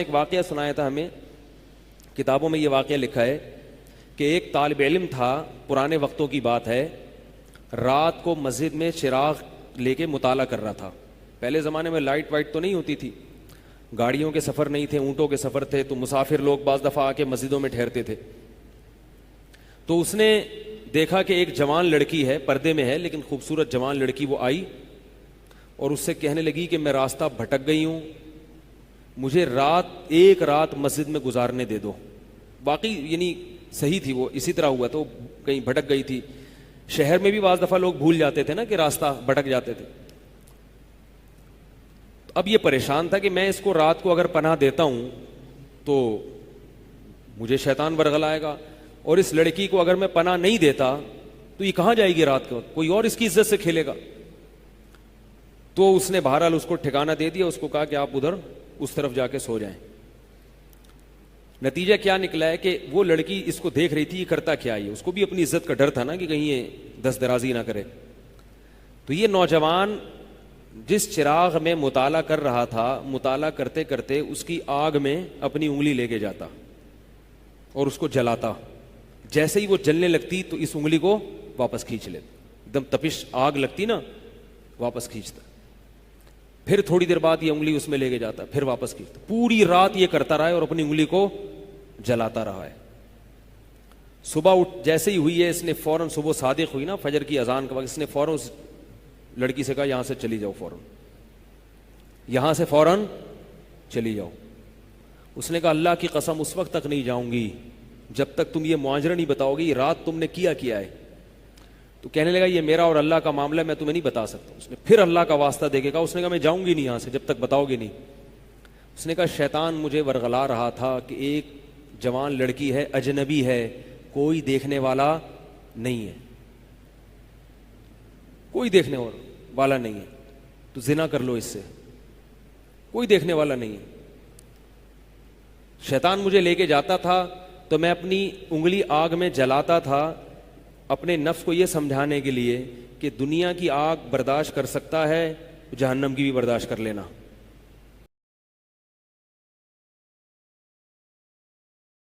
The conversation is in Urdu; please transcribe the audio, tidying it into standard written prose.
ایک واقعہ سنایا تھا ہمیں، کتابوں میں یہ واقعہ لکھا ہے کہ ایک طالب علم تھا، پرانے وقتوں کی بات ہے، رات کو مسجد میں چراغ لے کے مطالعہ کر رہا تھا۔ پہلے زمانے میں لائٹ وائٹ تو نہیں ہوتی تھی، گاڑیوں کے سفر نہیں تھے، اونٹوں کے سفر تھے، تو مسافر لوگ بعض دفعہ آ کے مسجدوں میں ٹھہرتے تھے۔ تو اس نے دیکھا کہ ایک جوان لڑکی ہے، پردے میں ہے لیکن خوبصورت جوان لڑکی، وہ آئی اور اس سے کہنے لگی کہ میں راستہ بھٹک گئی ہوں، مجھے ایک رات مسجد میں گزارنے دے دو۔ باقی یعنی صحیح تھی، وہ اسی طرح ہوا تو کہیں بھٹک گئی تھی۔ شہر میں بھی بعض دفعہ لوگ بھول جاتے تھے نا کہ راستہ بھٹک جاتے تھے۔ اب یہ پریشان تھا کہ میں اس کو رات کو اگر پناہ دیتا ہوں تو مجھے شیطان ورغلائے گا، اور اس لڑکی کو اگر میں پناہ نہیں دیتا تو یہ کہاں جائے گی رات کو، کوئی اور اس کی عزت سے کھیلے گا۔ تو اس نے بہرحال اس کو ٹھکانہ دے دیا، اس کو کہا کہ آپ ادھر اس طرف جا کے سو جائیں۔ نتیجہ کیا نکلا ہے کہ وہ لڑکی اس کو دیکھ رہی تھی، یہ کرتا کیا ہے، اس کو بھی اپنی عزت کا ڈر تھا نا کہ کہیں یہ دست درازی نہ کرے۔ تو یہ نوجوان جس چراغ میں مطالعہ کر رہا تھا، مطالعہ کرتے کرتے اس کی آگ میں اپنی انگلی لے کے جاتا اور اس کو جلاتا۔ جیسے ہی وہ جلنے لگتی تو اس انگلی کو واپس کھینچ لیتا، ایک دم تپش آگ لگتی نا، واپس کھینچتا۔ پھر تھوڑی دیر بعد یہ انگلی اس میں لے کے جاتا، پھر واپس کھینچتا۔ پوری رات یہ کرتا رہا ہے اور اپنی انگلی کو جلاتا رہا ہے۔ صبح جیسے ہی ہوئی ہے، اس نے فوراً، صبح صادق ہوئی نا فجر کی اذان کا وقت، اس نے فوراً اس لڑکی سے کہا یہاں سے چلی جاؤ، فوراً یہاں سے فوراً چلی جاؤ۔ اس نے کہا اللہ کی قسم اس وقت تک نہیں جاؤں گی جب تک تم یہ معاجرہ نہیں بتاؤ گی، رات تم نے کیا ہے۔ تو کہنے لگا یہ میرا اور اللہ کا معاملہ ہے، میں تمہیں نہیں بتا سکتا۔ اس نے پھر اللہ کا واسطہ دے کے کہا، اس نے کہا میں جاؤں گی نہیں یہاں سے جب تک بتاؤ گے نہیں۔ اس نے کہا شیطان مجھے ورغلا رہا تھا کہ ایک جوان لڑکی ہے، اجنبی ہے، کوئی دیکھنے والا نہیں ہے، کوئی دیکھنے والا نہیں ہے، تو زنا کر لو اس سے، کوئی دیکھنے والا نہیں ہے۔ شیطان مجھے لے کے جاتا تھا تو میں اپنی انگلی آگ میں جلاتا تھا، اپنے نفس کو یہ سمجھانے کے لیے کہ دنیا کی آگ برداشت کر سکتا ہے، جہنم کی بھی برداشت کر لینا۔